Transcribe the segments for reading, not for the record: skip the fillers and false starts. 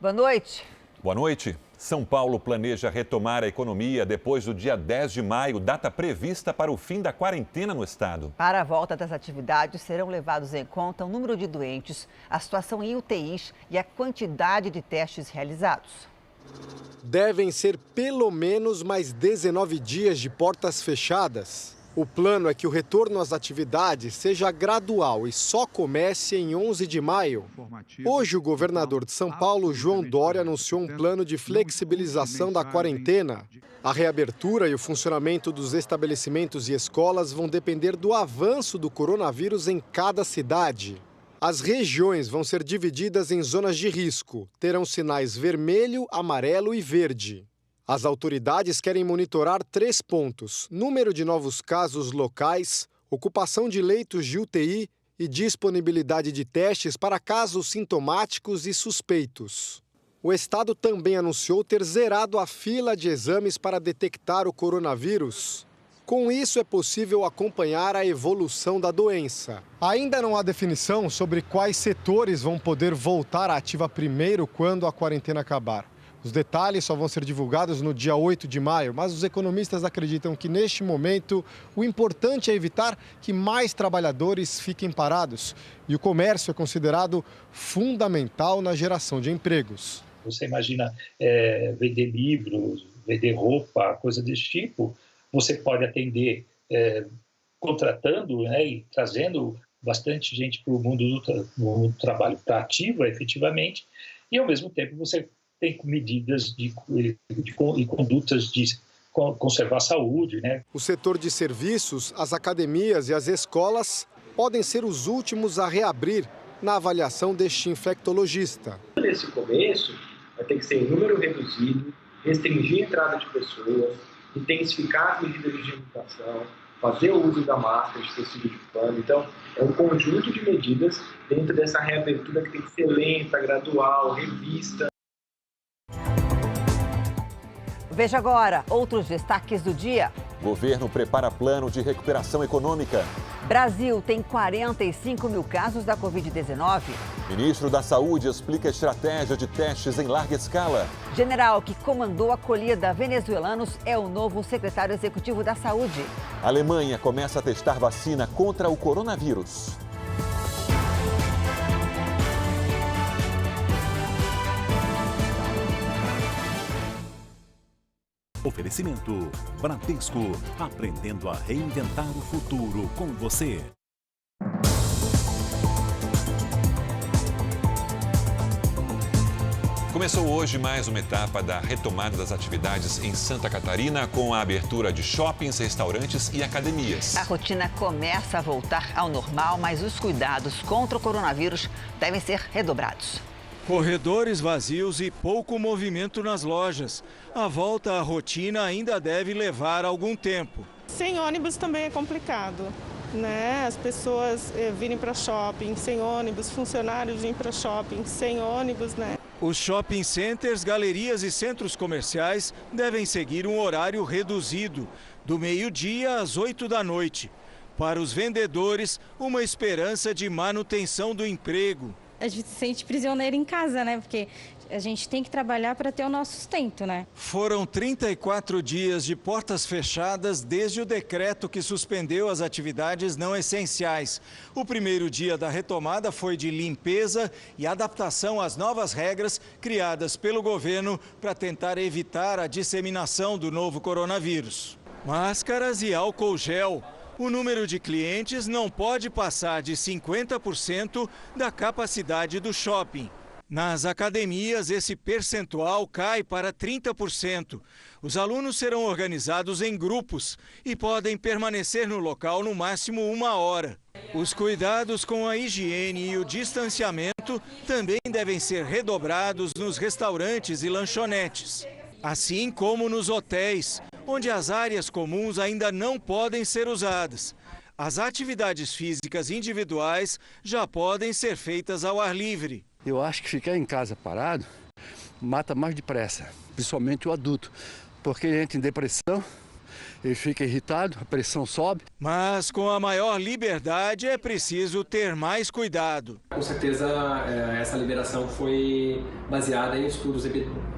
Boa noite. Boa noite. São Paulo planeja retomar a economia depois do dia 10 de maio, data prevista para o fim da quarentena no estado. Para a volta das atividades, serão levados em conta o número de doentes, a situação em UTIs e a quantidade de testes realizados. Devem ser pelo menos mais 19 dias de portas fechadas. O plano é que o retorno às atividades seja gradual e só comece em 11 de maio. Hoje, o governador de São Paulo, João Dória, anunciou um plano de flexibilização da quarentena. A reabertura e o funcionamento dos estabelecimentos e escolas vão depender do avanço do coronavírus em cada cidade. As regiões vão ser divididas em zonas de risco. Terão sinais vermelho, amarelo e verde. As autoridades querem monitorar 3 pontos: número de novos casos locais, ocupação de leitos de UTI e disponibilidade de testes para casos sintomáticos e suspeitos. O estado também anunciou ter zerado a fila de exames para detectar o coronavírus. Com isso, é possível acompanhar a evolução da doença. Ainda não há definição sobre quais setores vão poder voltar à ativa primeiro quando a quarentena acabar. Os detalhes só vão ser divulgados no dia 8 de maio, mas os economistas acreditam que, neste momento, o importante é evitar que mais trabalhadores fiquem parados. E o comércio é considerado fundamental na geração de empregos. Você imagina vender livros, vender roupa, coisa desse tipo. Você pode atender contratando, né, e trazendo bastante gente para o mundo do trabalho, para ativa efetivamente, e ao mesmo tempo você tem medidas e condutas de conservar a saúde, né? O setor de serviços, as academias e as escolas podem ser os últimos a reabrir na avaliação deste infectologista. Nesse começo, vai ter que ser em número reduzido, restringir a entrada de pessoas, intensificar as medidas de higienização, fazer o uso da máscara, de tecido de pano. Então, é um conjunto de medidas dentro dessa reabertura que tem que ser lenta, gradual, revista. Veja agora outros destaques do dia. Governo prepara plano de recuperação econômica. Brasil tem 45 mil casos da Covid-19. Ministro da Saúde explica a estratégia de testes em larga escala. General que comandou a acolhida venezuelanos é o novo secretário executivo da Saúde. A Alemanha começa a testar vacina contra o coronavírus. Oferecimento Bradesco, aprendendo a reinventar o futuro com você. Começou hoje mais uma etapa da retomada das atividades em Santa Catarina, com a abertura de shoppings, restaurantes e academias. A rotina começa a voltar ao normal, mas os cuidados contra o coronavírus devem ser redobrados. Corredores vazios e pouco movimento nas lojas. A volta à rotina ainda deve levar algum tempo. Sem ônibus também é complicado, né? As pessoas virem para shopping sem ônibus, funcionários virem para shopping sem ônibus, né? Os shopping centers, galerias e centros comerciais devem seguir um horário reduzido, do meio-dia às 8 da noite. Para os vendedores, uma esperança de manutenção do emprego. A gente se sente prisioneiro em casa, né? Porque a gente tem que trabalhar para ter o nosso sustento, né? Foram 34 dias de portas fechadas desde o decreto que suspendeu as atividades não essenciais. O primeiro dia da retomada foi de limpeza e adaptação às novas regras criadas pelo governo para tentar evitar a disseminação do novo coronavírus. Máscaras e álcool gel. O número de clientes não pode passar de 50% da capacidade do shopping. Nas academias, esse percentual cai para 30%. Os alunos serão organizados em grupos e podem permanecer no local no máximo 1 hora. Os cuidados com a higiene e o distanciamento também devem ser redobrados nos restaurantes e lanchonetes, assim como nos hotéis, onde as áreas comuns ainda não podem ser usadas. As atividades físicas individuais já podem ser feitas ao ar livre. Eu acho que ficar em casa parado mata mais depressa, principalmente o adulto, porque ele entra em depressão ele fica irritado, a pressão sobe. Mas com a maior liberdade é preciso ter mais cuidado. Com certeza essa liberação foi baseada em estudos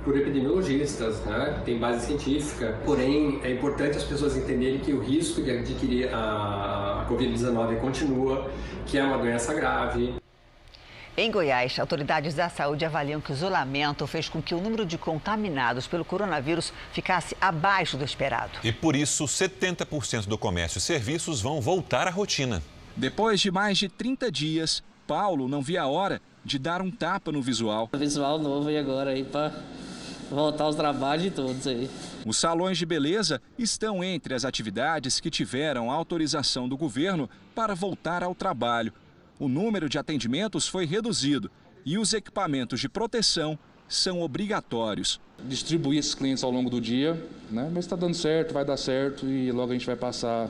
por epidemiologistas, né? Tem base científica. Porém, é importante as pessoas entenderem que o risco de adquirir a Covid-19 continua, que é uma doença grave. Em Goiás, autoridades da saúde avaliam que o isolamento fez com que o número de contaminados pelo coronavírus ficasse abaixo do esperado. E por isso, 70% do comércio e serviços vão voltar à rotina. Depois de mais de 30 dias, Paulo não via a hora de dar um tapa no visual. Visual novo e agora aí para voltar aos trabalhos de todos aí. Os salões de beleza estão entre as atividades que tiveram autorização do governo para voltar ao trabalho. O número de atendimentos foi reduzido e os equipamentos de proteção são obrigatórios. Distribuir esses clientes ao longo do dia, né? Mas está dando certo, vai dar certo e logo a gente vai passar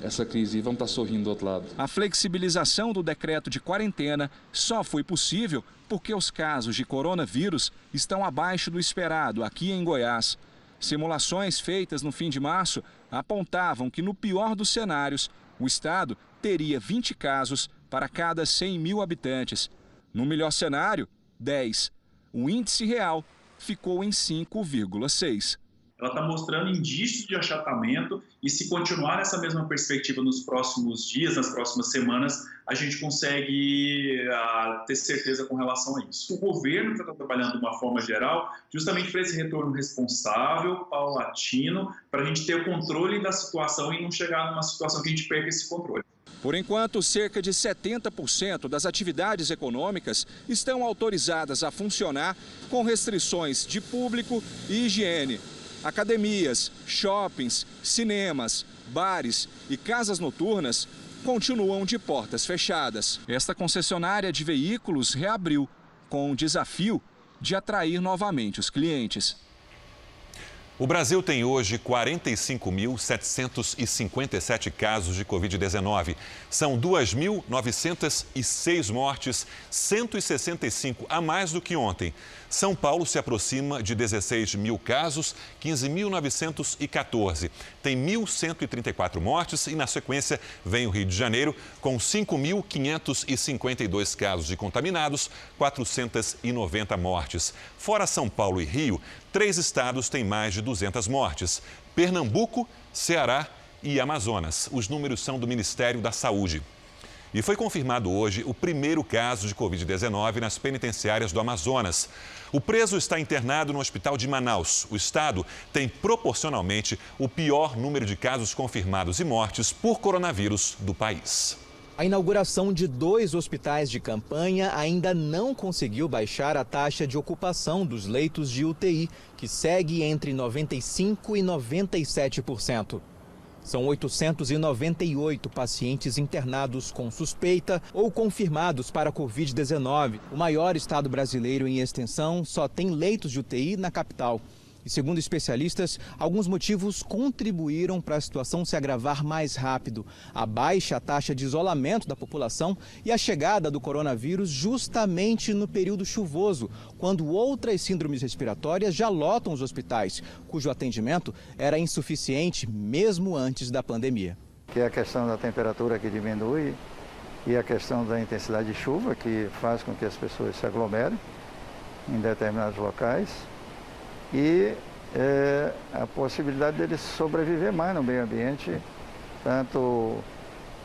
essa crise e vamos estar sorrindo do outro lado. A flexibilização do decreto de quarentena só foi possível porque os casos de coronavírus estão abaixo do esperado aqui em Goiás. Simulações feitas no fim de março apontavam que, no pior dos cenários, o estado teria 20 casos para cada 100 mil habitantes. No melhor cenário, 10. O índice real ficou em 5,6. Ela está mostrando indícios de achatamento e, se continuar nessa mesma perspectiva nos próximos dias, nas próximas semanas, a gente consegue ter certeza com relação a isso. O governo está trabalhando de uma forma geral justamente para esse retorno responsável, paulatino, para a gente ter o controle da situação e não chegar numa situação que a gente perca esse controle. Por enquanto, cerca de 70% das atividades econômicas estão autorizadas a funcionar com restrições de público e higiene. Academias, shoppings, cinemas, bares e casas noturnas continuam de portas fechadas. Esta concessionária de veículos reabriu, com o desafio de atrair novamente os clientes. O Brasil tem hoje 45.757 casos de Covid-19. São 2.906 mortes, 165 a mais do que ontem. São Paulo se aproxima de 16 mil casos, 15.914. Tem 1.134 mortes e, na sequência, vem o Rio de Janeiro, com 5.552 casos de contaminados, 490 mortes. Fora São Paulo e Rio, 3 estados têm mais de 200 mortes: Pernambuco, Ceará e Amazonas. Os números são do Ministério da Saúde. E foi confirmado hoje o primeiro caso de Covid-19 nas penitenciárias do Amazonas. O preso está internado no hospital de Manaus. O estado tem proporcionalmente o pior número de casos confirmados e mortes por coronavírus do país. A inauguração de 2 hospitais de campanha ainda não conseguiu baixar a taxa de ocupação dos leitos de UTI, que segue entre 95% e 97%. São 898 pacientes internados com suspeita ou confirmados para a Covid-19. O maior estado brasileiro em extensão só tem leitos de UTI na capital. E, segundo especialistas, alguns motivos contribuíram para a situação se agravar mais rápido. A baixa taxa de isolamento da população e a chegada do coronavírus justamente no período chuvoso, quando outras síndromes respiratórias já lotam os hospitais, cujo atendimento era insuficiente mesmo antes da pandemia. Que é a questão da temperatura que diminui e a questão da intensidade de chuva, que faz com que as pessoas se aglomerem em determinados locais. E a possibilidade deles sobreviver mais no meio ambiente, tanto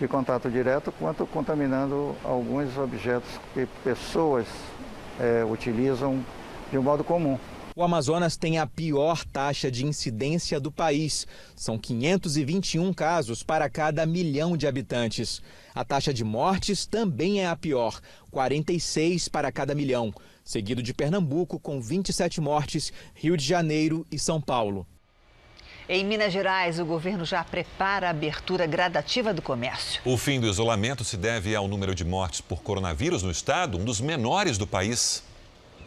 de contato direto quanto contaminando alguns objetos que pessoas utilizam de um modo comum. O Amazonas tem a pior taxa de incidência do país. São 521 casos para cada 1 milhão de habitantes. A taxa de mortes também é a pior, 46 para cada 1 milhão. Seguido de Pernambuco, com 27 mortes, Rio de Janeiro e São Paulo. Em Minas Gerais, o governo já prepara a abertura gradativa do comércio. O fim do isolamento se deve ao número de mortes por coronavírus no estado, um dos menores do país.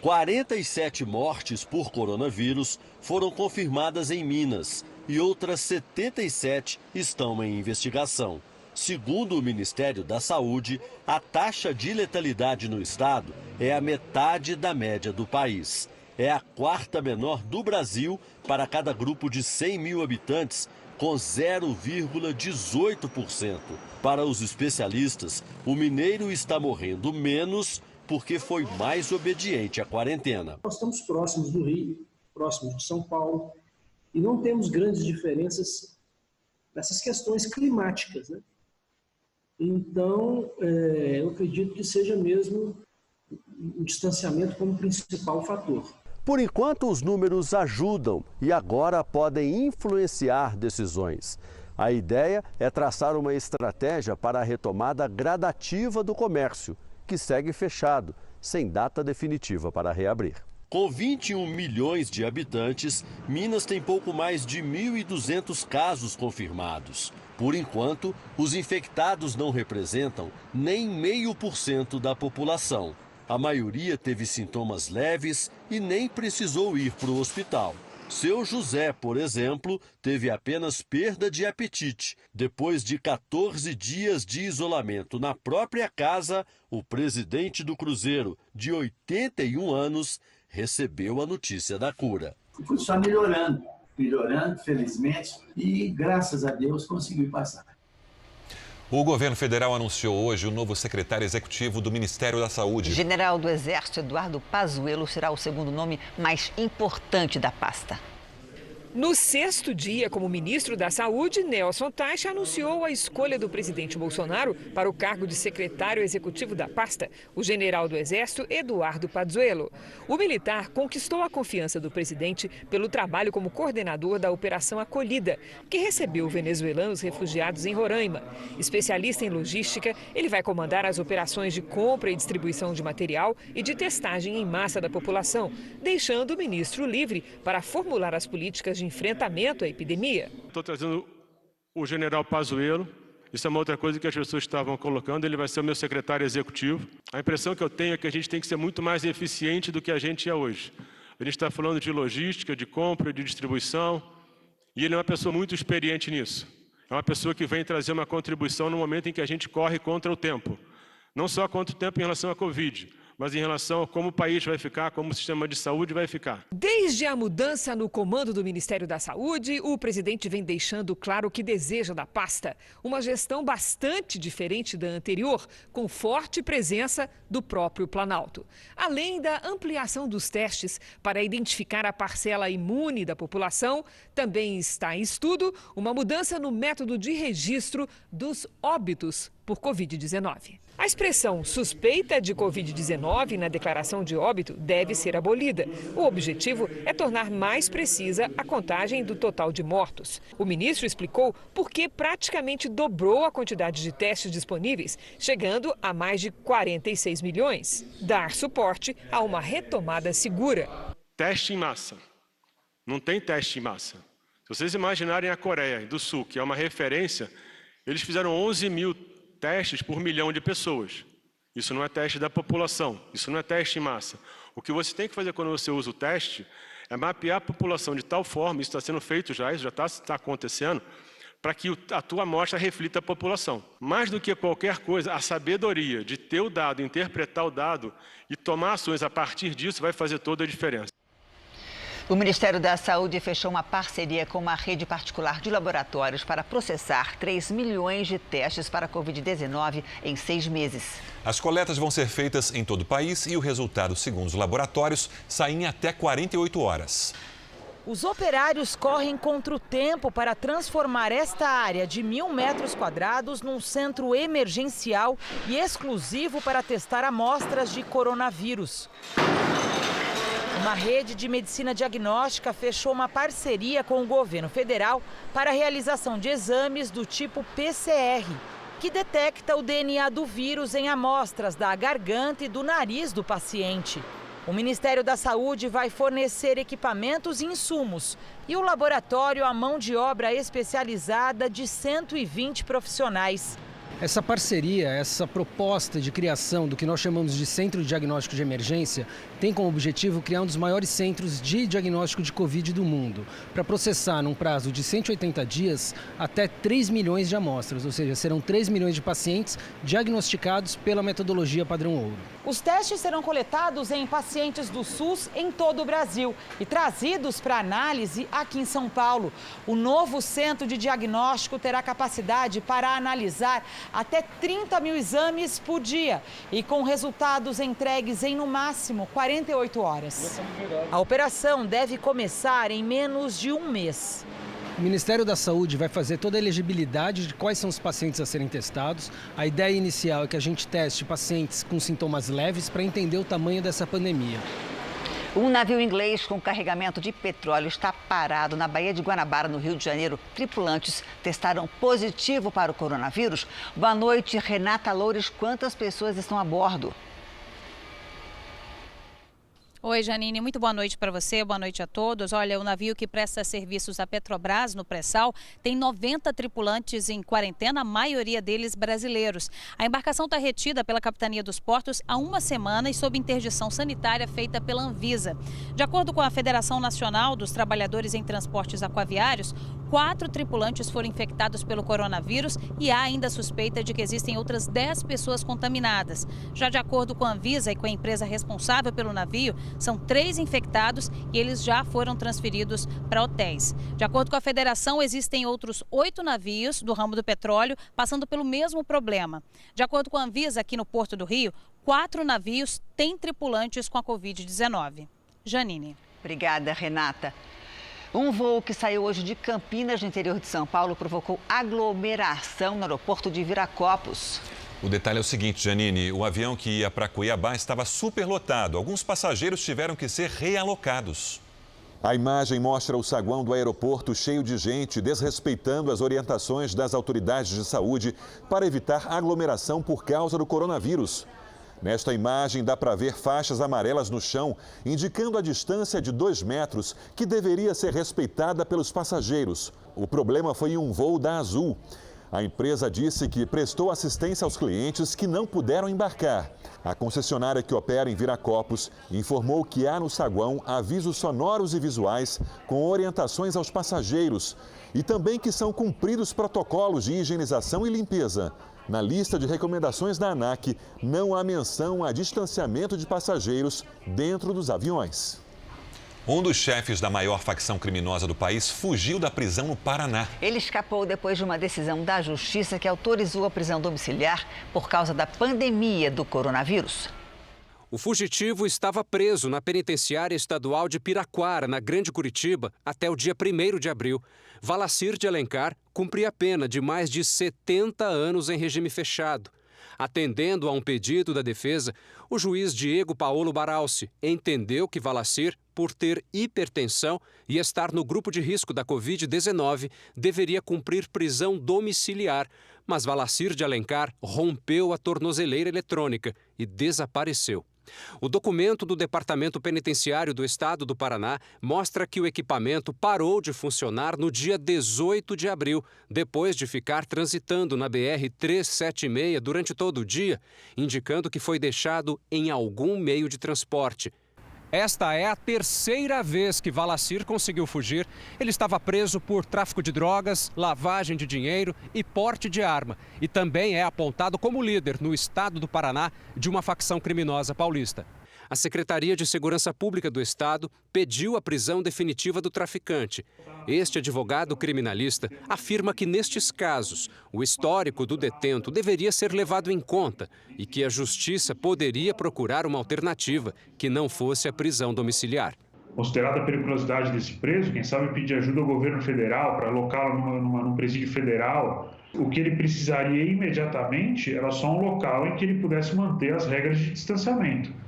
47 mortes por coronavírus foram confirmadas em Minas e outras 77 estão em investigação. Segundo o Ministério da Saúde, a taxa de letalidade no estado é a metade da média do país. É a 4ª menor do Brasil para cada grupo de 100 mil habitantes, com 0,18%. Para os especialistas, o mineiro está morrendo menos porque foi mais obediente à quarentena. Nós estamos próximos do Rio, próximos de São Paulo, e não temos grandes diferenças nessas questões climáticas, né? Então, eu acredito que seja mesmo o distanciamento como principal fator. Por enquanto, os números ajudam e agora podem influenciar decisões. A ideia é traçar uma estratégia para a retomada gradativa do comércio, que segue fechado, sem data definitiva para reabrir. Com 21 milhões de habitantes, Minas tem pouco mais de 1.200 casos confirmados. Por enquanto, os infectados não representam nem 0,5% da população. A maioria teve sintomas leves e nem precisou ir para o hospital. Seu José, por exemplo, teve apenas perda de apetite. Depois de 14 dias de isolamento na própria casa, o presidente do Cruzeiro, de 81 anos, recebeu a notícia da cura. Fui só melhorando, felizmente, e graças a Deus consegui passar. O governo federal anunciou hoje o novo secretário executivo do Ministério da Saúde. O general do Exército, Eduardo Pazuello, será o segundo nome mais importante da pasta. No 6º dia como ministro da Saúde, Nelson Teich anunciou a escolha do presidente Bolsonaro para o cargo de secretário executivo da pasta, o general do Exército, Eduardo Pazuello. O militar conquistou a confiança do presidente pelo trabalho como coordenador da Operação Acolhida, que recebeu venezuelanos refugiados em Roraima. Especialista em logística, ele vai comandar as operações de compra e distribuição de material e de testagem em massa da população, deixando o ministro livre para formular as políticas de enfrentamento à epidemia. Estou trazendo o general Pazuello, isso é uma outra coisa que as pessoas estavam colocando, ele vai ser o meu secretário executivo. A impressão que eu tenho é que a gente tem que ser muito mais eficiente do que a gente é hoje. A gente está falando de logística, de compra, de distribuição, e ele é uma pessoa muito experiente nisso. É uma pessoa que vem trazer uma contribuição no momento em que a gente corre contra o tempo. Não só contra o tempo em relação à Covid, mas em relação a como o país vai ficar, como o sistema de saúde vai ficar. Desde a mudança no comando do Ministério da Saúde, o presidente vem deixando claro o que deseja da pasta. Uma gestão bastante diferente da anterior, com forte presença do próprio Planalto. Além da ampliação dos testes para identificar a parcela imune da população, também está em estudo uma mudança no método de registro dos óbitos por Covid-19. A expressão suspeita de Covid-19 na declaração de óbito deve ser abolida. O objetivo é tornar mais precisa a contagem do total de mortos. O ministro explicou por que praticamente dobrou a quantidade de testes disponíveis, chegando a mais de 46 milhões. Dar suporte a uma retomada segura. Teste em massa. Não tem teste em massa. Se vocês imaginarem a Coreia do Sul, que é uma referência, eles fizeram 11 mil testes por 1 milhão de pessoas. Isso não é teste da população, isso não é teste em massa. O que você tem que fazer quando você usa o teste é mapear a população de tal forma, isso está sendo feito já, isso já está acontecendo, para que a tua amostra reflita a população. Mais do que qualquer coisa, a sabedoria de ter o dado, interpretar o dado e tomar ações a partir disso vai fazer toda a diferença. O Ministério da Saúde fechou uma parceria com uma rede particular de laboratórios para processar 3 milhões de testes para a Covid-19 em 6 meses. As coletas vão ser feitas em todo o país e o resultado, segundo os laboratórios, sai em até 48 horas. Os operários correm contra o tempo para transformar esta área de 1.000 metros quadrados num centro emergencial e exclusivo para testar amostras de coronavírus. Uma rede de medicina diagnóstica fechou uma parceria com o governo federal para a realização de exames do tipo PCR, que detecta o DNA do vírus em amostras da garganta e do nariz do paciente. O Ministério da Saúde vai fornecer equipamentos e insumos e o laboratório a mão de obra especializada de 120 profissionais. Essa parceria, essa proposta de criação do que nós chamamos de Centro de Diagnóstico de Emergência tem como objetivo criar um dos maiores centros de diagnóstico de Covid do mundo, para processar num prazo de 180 dias até 3 milhões de amostras, ou seja, serão 3 milhões de pacientes diagnosticados pela metodologia padrão ouro. Os testes serão coletados em pacientes do SUS em todo o Brasil e trazidos para análise aqui em São Paulo. O novo centro de diagnóstico terá capacidade para analisar até 30 mil exames por dia e com resultados entregues em, no máximo, 48 horas. A operação deve começar em menos de um mês. O Ministério da Saúde vai fazer toda a elegibilidade de quais são os pacientes a serem testados. A ideia inicial é que a gente teste pacientes com sintomas leves para entender o tamanho dessa pandemia. Um navio inglês com carregamento de petróleo está parado na Baía de Guanabara, no Rio de Janeiro. Tripulantes testaram positivo para o coronavírus. Boa noite, Renata Loures. Quantas pessoas estão a bordo? Oi, Janine, muito boa noite para você, boa noite a todos. Olha, o navio que presta serviços à Petrobras no pré-sal tem 90 tripulantes em quarentena, a maioria deles brasileiros. A embarcação está retida pela Capitania dos Portos há uma semana e sob interdição sanitária feita pela Anvisa. De acordo com a Federação Nacional dos Trabalhadores em Transportes Aquaviários, 4 tripulantes foram infectados pelo coronavírus e há ainda suspeita de que existem outras 10 pessoas contaminadas. Já de acordo com a Anvisa e com a empresa responsável pelo navio, são 3 infectados e eles já foram transferidos para hotéis. De acordo com a federação, existem outros 8 navios do ramo do petróleo passando pelo mesmo problema. De acordo com a Anvisa, aqui no Porto do Rio, 4 navios têm tripulantes com a Covid-19. Janine. Obrigada, Renata. Um voo que saiu hoje de Campinas, no interior de São Paulo, provocou aglomeração no aeroporto de Viracopos. O detalhe é o seguinte, Janine, o avião que ia para Cuiabá estava superlotado. Alguns passageiros tiveram que ser realocados. A imagem mostra o saguão do aeroporto cheio de gente, desrespeitando as orientações das autoridades de saúde para evitar aglomeração por causa do coronavírus. Nesta imagem dá para ver faixas amarelas no chão, indicando a distância de 2 metros que deveria ser respeitada pelos passageiros. O problema foi em um voo da Azul. A empresa disse que prestou assistência aos clientes que não puderam embarcar. A concessionária que opera em Viracopos informou que há no saguão avisos sonoros e visuais com orientações aos passageiros e também que são cumpridos protocolos de higienização e limpeza. Na lista de recomendações da ANAC, não há menção a distanciamento de passageiros dentro dos aviões. Um dos chefes da maior facção criminosa do país fugiu da prisão no Paraná. Ele escapou depois de uma decisão da Justiça que autorizou a prisão domiciliar por causa da pandemia do coronavírus. O fugitivo estava preso na penitenciária estadual de Piraquara, na Grande Curitiba, até o dia 1º de abril. Valacir de Alencar cumpria a pena de mais de 70 anos em regime fechado. Atendendo a um pedido da defesa, o juiz Diego Paolo Baralci entendeu que Valacir, por ter hipertensão e estar no grupo de risco da Covid-19, deveria cumprir prisão domiciliar. Mas Valacir de Alencar rompeu a tornozeleira eletrônica e desapareceu. O documento do Departamento Penitenciário do Estado do Paraná mostra que o equipamento parou de funcionar no dia 18 de abril, depois de ficar transitando na BR-376 durante todo o dia, indicando que foi deixado em algum meio de transporte. Esta é a 3ª vez que Valacir conseguiu fugir. Ele estava preso por tráfico de drogas, lavagem de dinheiro e porte de arma. E também é apontado como líder no estado do Paraná de uma facção criminosa paulista. A Secretaria de Segurança Pública do Estado pediu a prisão definitiva do traficante. Este advogado criminalista afirma que, nestes casos, o histórico do detento deveria ser levado em conta e que a Justiça poderia procurar uma alternativa que não fosse a prisão domiciliar. Considerada a periculosidade desse preso, quem sabe pedir ajuda ao governo federal para alocá-lo num presídio federal. O que ele precisaria imediatamente era só um local em que ele pudesse manter as regras de distanciamento.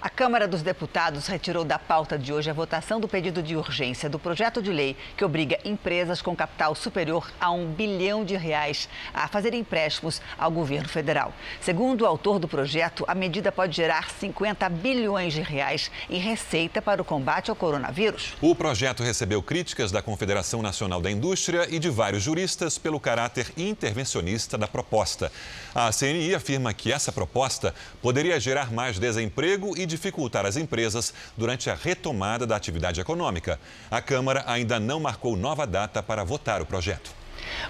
A Câmara dos Deputados retirou da pauta de hoje a votação do pedido de urgência do projeto de lei que obriga empresas com capital superior a R$1 bilhão a fazer empréstimos ao governo federal. Segundo o autor do projeto, a medida pode gerar R$50 bilhões em receita para o combate ao coronavírus. O projeto recebeu críticas da Confederação Nacional da Indústria e de vários juristas pelo caráter intervencionista da proposta. A CNI afirma que essa proposta poderia gerar mais desemprego e dificultar as empresas durante a retomada da atividade econômica. A Câmara ainda não marcou nova data para votar o projeto.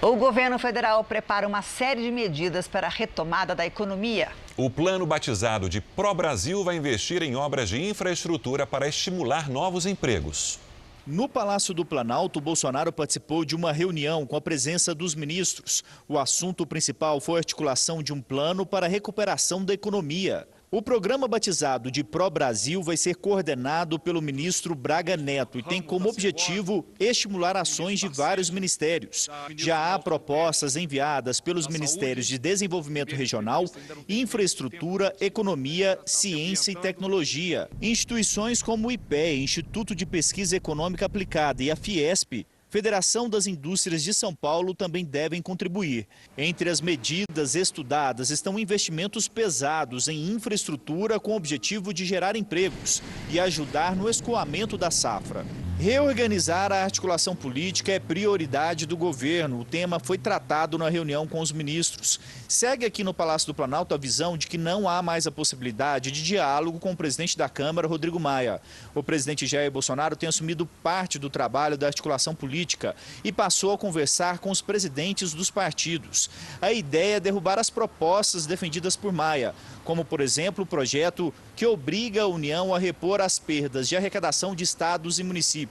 O governo federal prepara uma série de medidas para a retomada da economia. O plano batizado de Pro-Brasil vai investir em obras de infraestrutura para estimular novos empregos. No Palácio do Planalto, Bolsonaro participou de uma reunião com a presença dos ministros. O assunto principal foi a articulação de um plano para a recuperação da economia. O programa batizado de Pro-Brasil vai ser coordenado pelo ministro Braga Neto e tem como objetivo estimular ações de vários ministérios. Já há propostas enviadas pelos Ministérios de Desenvolvimento Regional, Infraestrutura, Economia, Ciência e Tecnologia. Instituições como o IPE, Instituto de Pesquisa Econômica Aplicada, e a Fiesp, Federação das Indústrias de São Paulo, também devem contribuir. Entre as medidas estudadas estão investimentos pesados em infraestrutura com o objetivo de gerar empregos e ajudar no escoamento da safra. Reorganizar a articulação política é prioridade do governo. O tema foi tratado na reunião com os ministros. Segue aqui no Palácio do Planalto a visão de que não há mais a possibilidade de diálogo com o presidente da Câmara, Rodrigo Maia. O presidente Jair Bolsonaro tem assumido parte do trabalho da articulação política e passou a conversar com os presidentes dos partidos. A ideia é derrubar as propostas defendidas por Maia, como, por exemplo, o projeto que obriga a União a repor as perdas de arrecadação de estados e municípios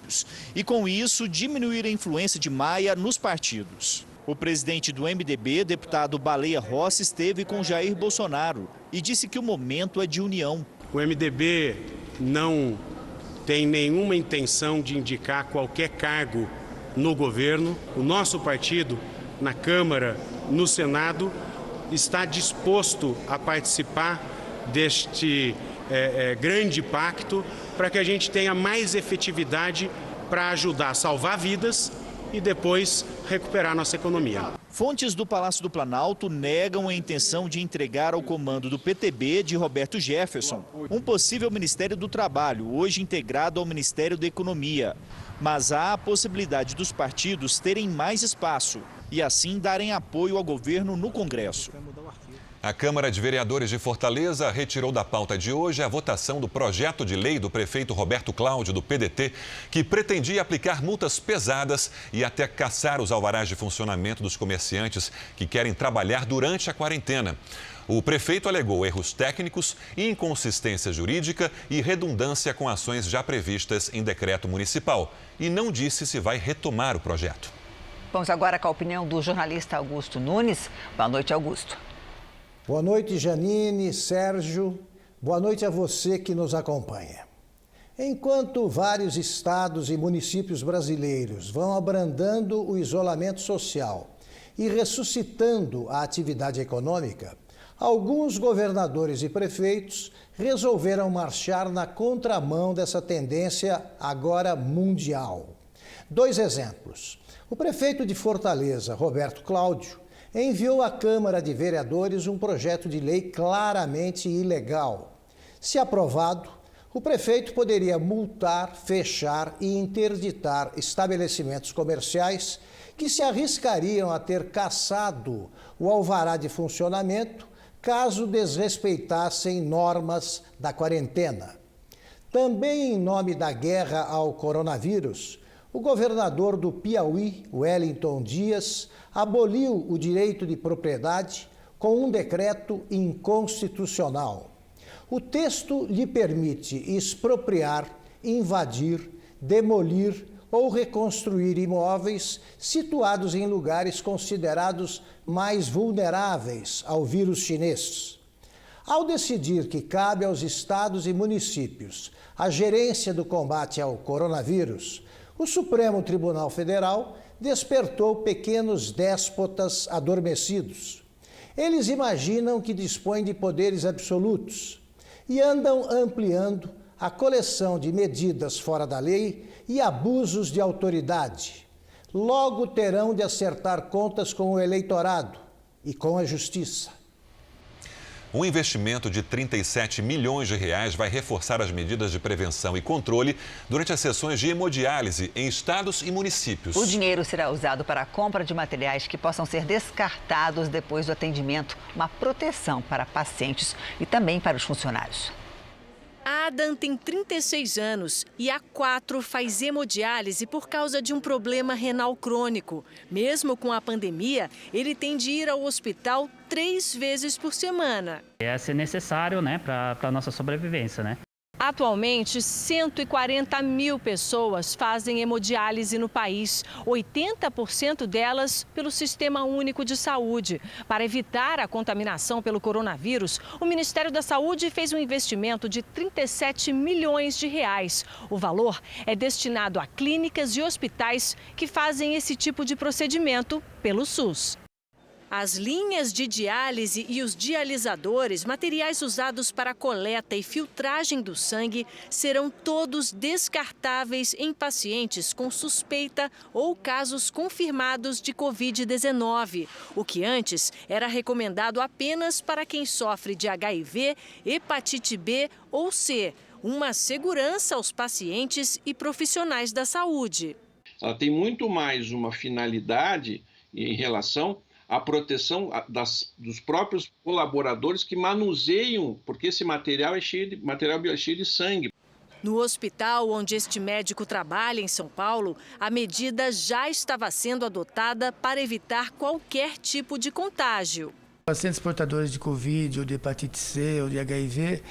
e, com isso, diminuir a influência de Maia nos partidos. O presidente do MDB, deputado Baleia Rossi, esteve com Jair Bolsonaro e disse que o momento é de união. O MDB não tem nenhuma intenção de indicar qualquer cargo no governo. O nosso partido, na Câmara, no Senado, está disposto a participar deste grande pacto para que a gente tenha mais efetividade para ajudar a salvar vidas e depois recuperar nossa economia. Fontes do Palácio do Planalto negam a intenção de entregar ao comando do PTB de Roberto Jefferson um possível Ministério do Trabalho, hoje integrado ao Ministério da Economia. Mas há a possibilidade dos partidos terem mais espaço e assim darem apoio ao governo no Congresso. A Câmara de Vereadores de Fortaleza retirou da pauta de hoje a votação do projeto de lei do prefeito Roberto Cláudio, do PDT, que pretendia aplicar multas pesadas e até cassar os alvarás de funcionamento dos comerciantes que querem trabalhar durante a quarentena. O prefeito alegou erros técnicos, inconsistência jurídica e redundância com ações já previstas em decreto municipal e não disse se vai retomar o projeto. Vamos agora com a opinião do jornalista Augusto Nunes. Boa noite, Augusto. Boa noite, Janine, Sérgio. Boa noite a você que nos acompanha. Enquanto vários estados e municípios brasileiros vão abrandando o isolamento social e ressuscitando a atividade econômica, alguns governadores e prefeitos resolveram marchar na contramão dessa tendência agora mundial. 2 exemplos. O prefeito de Fortaleza, Roberto Cláudio, enviou à Câmara de Vereadores um projeto de lei claramente ilegal. Se aprovado, o prefeito poderia multar, fechar e interditar estabelecimentos comerciais que se arriscariam a ter cassado o alvará de funcionamento caso desrespeitassem normas da quarentena. Também em nome da guerra ao coronavírus, o governador do Piauí, Wellington Dias, aboliu o direito de propriedade com um decreto inconstitucional. O texto lhe permite expropriar, invadir, demolir ou reconstruir imóveis situados em lugares considerados mais vulneráveis ao vírus chinês. Ao decidir que cabe aos estados e municípios a gerência do combate ao coronavírus, o Supremo Tribunal Federal despertou pequenos déspotas adormecidos. Eles imaginam que dispõem de poderes absolutos. e andam ampliando a coleção de medidas fora da lei e abusos de autoridade. Logo terão de acertar contas com o eleitorado e com a justiça. Um investimento de 37 milhões de reais vai reforçar as medidas de prevenção e controle durante as sessões de hemodiálise em estados e municípios. O dinheiro será usado para a compra de materiais que possam ser descartados depois do atendimento, uma proteção para pacientes e também para os funcionários. Adam tem 36 anos e há 4 faz hemodiálise por causa de um problema renal crônico. Mesmo com a pandemia, ele tem de ir ao hospital 3 vezes por semana. É ser necessário, né, para a nossa sobrevivência, né? Atualmente, 140 mil pessoas fazem hemodiálise no país, 80% delas pelo Sistema Único de Saúde. Para evitar a contaminação pelo coronavírus, o Ministério da Saúde fez um investimento de 37 milhões de reais. O valor é destinado a clínicas e hospitais que fazem esse tipo de procedimento pelo SUS. As linhas de diálise e os dialisadores, materiais usados para a coleta e filtragem do sangue, serão todos descartáveis em pacientes com suspeita ou casos confirmados de Covid-19, o que antes era recomendado apenas para quem sofre de HIV, hepatite B ou C, uma segurança aos pacientes e profissionais da saúde. Ela tem muito mais uma finalidade em relação a proteção dos próprios colaboradores que manuseiam, porque esse material é cheio de sangue. No hospital onde este médico trabalha, em São Paulo, a medida já estava sendo adotada para evitar qualquer tipo de contágio. Pacientes portadores de Covid, ou de hepatite C, ou de HIV,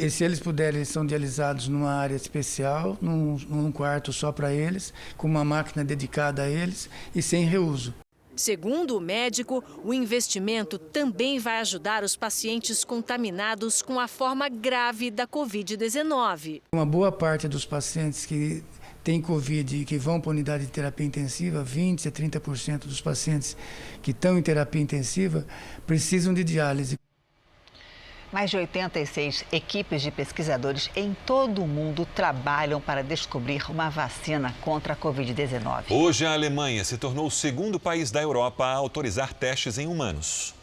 se eles puderem, eles são dialisados numa área especial, num quarto só para eles, com uma máquina dedicada a eles e sem reuso. Segundo o médico, o investimento também vai ajudar os pacientes contaminados com a forma grave da Covid-19. Uma boa parte dos pacientes que têm Covid e que vão para a unidade de terapia intensiva, 20% a 30% dos pacientes que estão em terapia intensiva precisam de diálise. Mais de 86 equipes de pesquisadores em todo o mundo trabalham para descobrir uma vacina contra a Covid-19. Hoje, a Alemanha se tornou o segundo país da Europa a autorizar testes em humanos.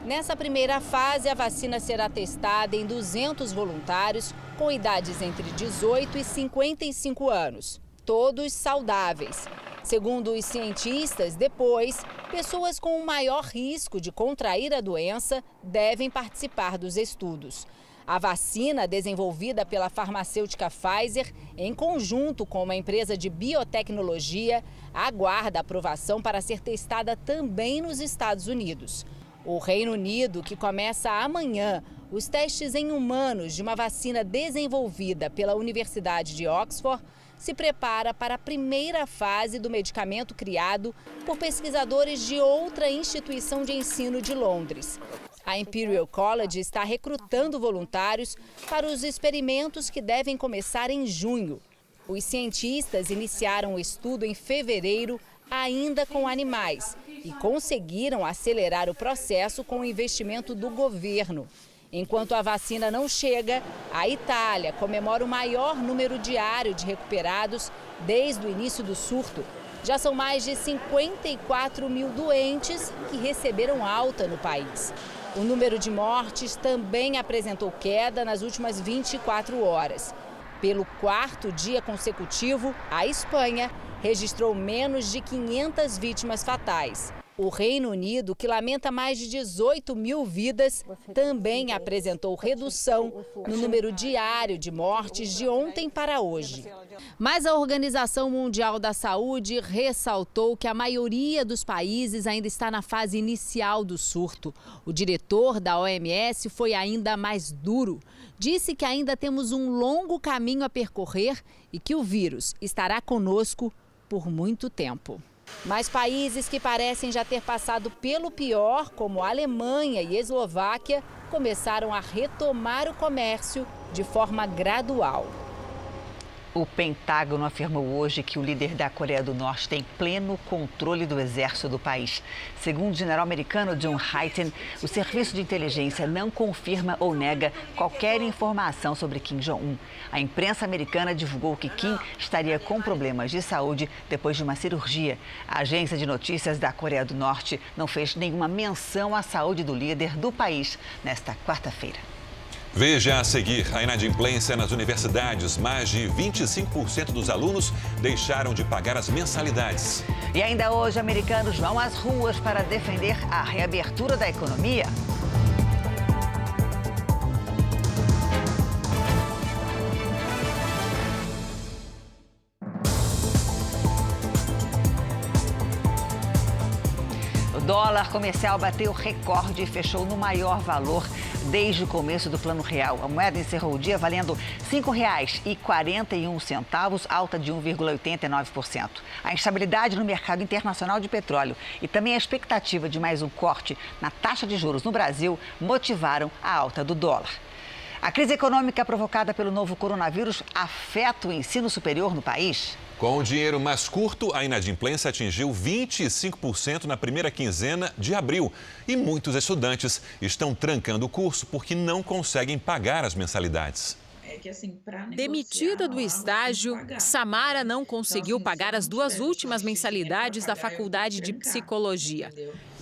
Nessa primeira fase, a vacina será testada em 200 voluntários com idades entre 18 e 55 anos, todos saudáveis. Segundo os cientistas, depois, pessoas com um maior risco de contrair a doença devem participar dos estudos. A vacina, desenvolvida pela farmacêutica Pfizer, em conjunto com uma empresa de biotecnologia, aguarda aprovação para ser testada também nos Estados Unidos. O Reino Unido, que começa amanhã os testes em humanos de uma vacina desenvolvida pela Universidade de Oxford, se prepara para a primeira fase do medicamento criado por pesquisadores de outra instituição de ensino de Londres. A Imperial College está recrutando voluntários para os experimentos que devem começar em junho. Os cientistas iniciaram o estudo em fevereiro, ainda com animais, e conseguiram acelerar o processo com o investimento do governo. Enquanto a vacina não chega, a Itália comemora o maior número diário de recuperados desde o início do surto. Já são mais de 54 mil doentes que receberam alta no país. O número de mortes também apresentou queda nas últimas 24 horas. Pelo 4º dia consecutivo, a Espanha registrou menos de 500 vítimas fatais. O Reino Unido, que lamenta mais de 18 mil vidas, também apresentou redução no número diário de mortes de ontem para hoje. Mas a Organização Mundial da Saúde ressaltou que a maioria dos países ainda está na fase inicial do surto. O diretor da OMS foi ainda mais duro. Disse que ainda temos um longo caminho a percorrer e que o vírus estará conosco por muito tempo. Mas países que parecem já ter passado pelo pior, como a Alemanha e a Eslováquia, começaram a retomar o comércio de forma gradual. O Pentágono afirmou hoje que o líder da Coreia do Norte tem pleno controle do exército do país. Segundo o general americano John Hyten, o serviço de inteligência não confirma ou nega qualquer informação sobre Kim Jong-un. A imprensa americana divulgou que Kim estaria com problemas de saúde depois de uma cirurgia. A agência de notícias da Coreia do Norte não fez nenhuma menção à saúde do líder do país nesta quarta-feira. Veja a seguir a inadimplência nas universidades. Mais de 25% dos alunos deixaram de pagar as mensalidades. E ainda hoje, americanos vão às ruas para defender a reabertura da economia. O dólar comercial bateu recorde e fechou no maior valor desde o começo do Plano Real. A moeda encerrou o dia valendo R$ 5,41, alta de 1,89%. A instabilidade no mercado internacional de petróleo e também a expectativa de mais um corte na taxa de juros no Brasil motivaram a alta do dólar. A crise econômica provocada pelo novo coronavírus afeta o ensino superior no país? Com o dinheiro mais curto, a inadimplência atingiu 25% na primeira quinzena de abril. E muitos estudantes estão trancando o curso porque não conseguem pagar as mensalidades. Demitida do estágio, Samara não conseguiu pagar as 2 últimas mensalidades da faculdade de psicologia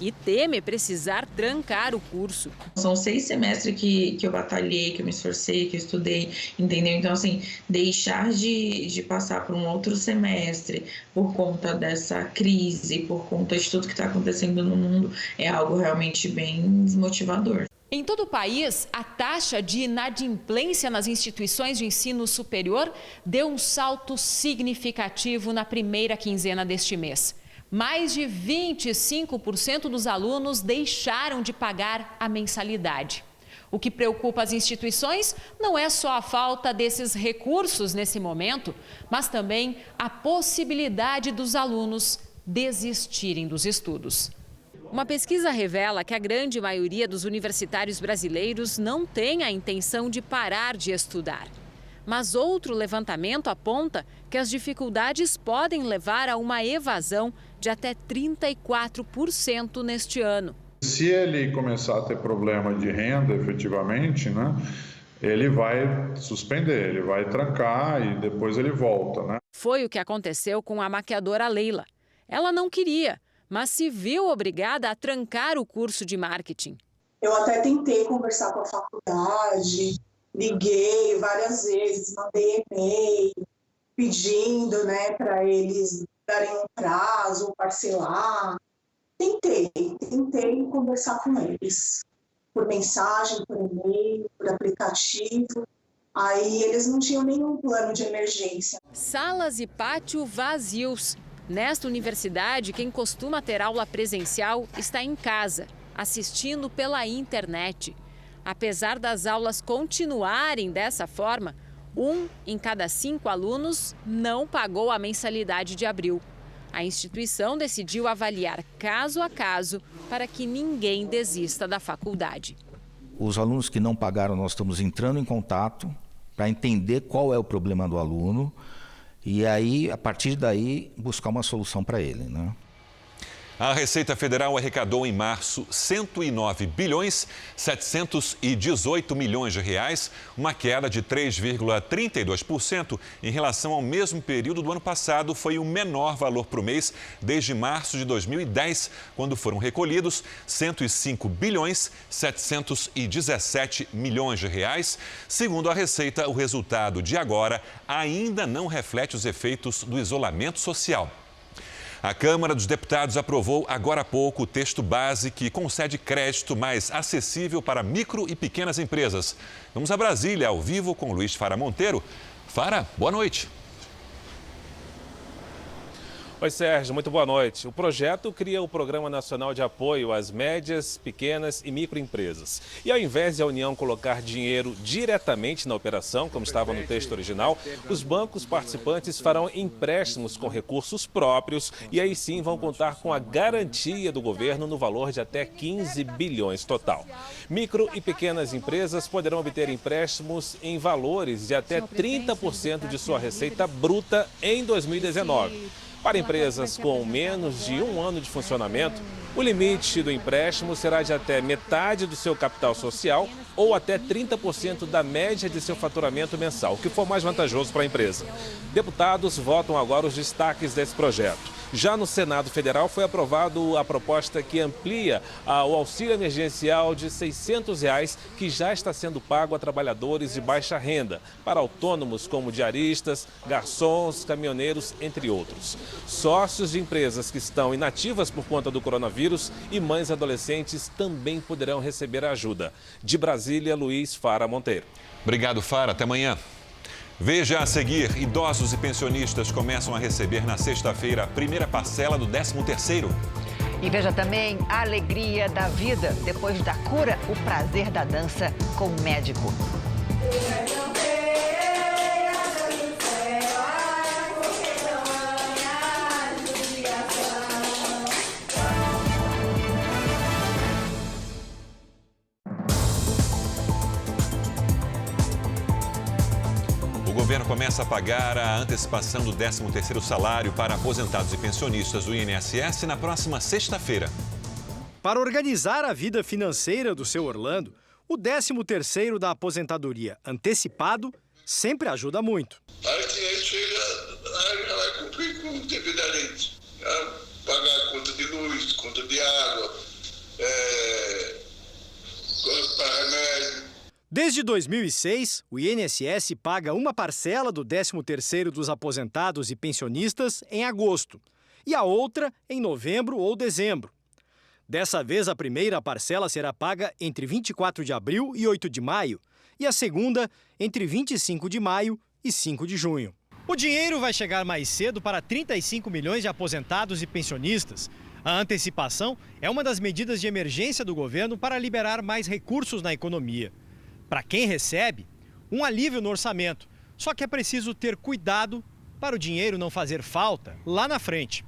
e teme precisar trancar o curso. São 6 semestres que eu batalhei, que eu me esforcei, que eu estudei, entendeu? Então, assim, deixar de passar por um outro semestre por conta dessa crise, por conta de tudo que está acontecendo no mundo, é algo realmente bem desmotivador. Em todo o país, a taxa de inadimplência nas instituições de ensino superior deu um salto significativo na primeira quinzena deste mês. Mais de 25% dos alunos deixaram de pagar a mensalidade. O que preocupa as instituições não é só a falta desses recursos nesse momento, mas também a possibilidade dos alunos desistirem dos estudos. Uma pesquisa revela que a grande maioria dos universitários brasileiros não tem a intenção de parar de estudar. Mas outro levantamento aponta que as dificuldades podem levar a uma evasão de até 34% neste ano. Se ele começar a ter problema de renda efetivamente, ele vai suspender, ele vai trancar e depois ele volta. Foi o que aconteceu com a maquiadora Leila. Ela não queria, mas se viu obrigada a trancar o curso de marketing. Eu até tentei conversar com a faculdade, liguei várias vezes, mandei e-mail pedindo, para eles darem um prazo, parcelar. Tentei conversar com eles, por mensagem, por e-mail, por aplicativo. Aí eles não tinham nenhum plano de emergência. Salas e pátio vazios. Nesta universidade, quem costuma ter aula presencial está em casa, assistindo pela internet. Apesar das aulas continuarem dessa forma, 1 em cada 5 alunos não pagou a mensalidade de abril. A instituição decidiu avaliar caso a caso para que ninguém desista da faculdade. Os alunos que não pagaram, nós estamos entrando em contato para entender qual é o problema do aluno. E aí, a partir daí, buscar uma solução para ele, A Receita Federal arrecadou em março 109 bilhões 718 milhões de reais, uma queda de 3,32% em relação ao mesmo período do ano passado. Foi o menor valor por mês desde março de 2010, quando foram recolhidos 105 bilhões 717 milhões de reais. Segundo a Receita, o resultado de agora ainda não reflete os efeitos do isolamento social. A Câmara dos Deputados aprovou agora há pouco o texto base que concede crédito mais acessível para micro e pequenas empresas. Vamos a Brasília, ao vivo, com Luiz Fara Monteiro. Fara, boa noite. Oi, Sérgio, muito boa noite. O projeto cria o Programa Nacional de Apoio às Médias, Pequenas e Microempresas. E ao invés de a União colocar dinheiro diretamente na operação, como estava no texto original, os bancos participantes farão empréstimos com recursos próprios e aí sim vão contar com a garantia do governo no valor de até 15 bilhões total. Micro e pequenas empresas poderão obter empréstimos em valores de até 30% de sua receita bruta em 2019. Para empresas com menos de 1 ano de funcionamento, o limite do empréstimo será de até metade do seu capital social ou até 30% da média de seu faturamento mensal, o que for mais vantajoso para a empresa. Deputados votam agora os destaques desse projeto. Já no Senado Federal foi aprovado a proposta que amplia o auxílio emergencial de R$ 600, que já está sendo pago a trabalhadores de baixa renda, para autônomos como diaristas, garçons, caminhoneiros, entre outros. Sócios de empresas que estão inativas por conta do coronavírus e mães adolescentes também poderão receber a ajuda. De Brasília, Luiz Fara Monteiro. Obrigado, Fara. Até amanhã. Veja a seguir, idosos e pensionistas começam a receber na sexta-feira a primeira parcela do 13º. E veja também a alegria da vida depois da cura, o prazer da dança com o médico. O governo começa a pagar a antecipação do 13º salário para aposentados e pensionistas do INSS na próxima sexta-feira. Para organizar a vida financeira do seu Orlando, o 13º da aposentadoria antecipado sempre ajuda muito. Para que a gente chega, já vai cumprir com devidamente. Pagar a conta de luz, conta de água, conta para remédio. Desde 2006, o INSS paga uma parcela do 13º dos aposentados e pensionistas em agosto e a outra em novembro ou dezembro. Dessa vez, a primeira parcela será paga entre 24 de abril e 8 de maio e a segunda entre 25 de maio e 5 de junho. O dinheiro vai chegar mais cedo para 35 milhões de aposentados e pensionistas. A antecipação é uma das medidas de emergência do governo para liberar mais recursos na economia. Para quem recebe, um alívio no orçamento. Só que é preciso ter cuidado para o dinheiro não fazer falta lá na frente.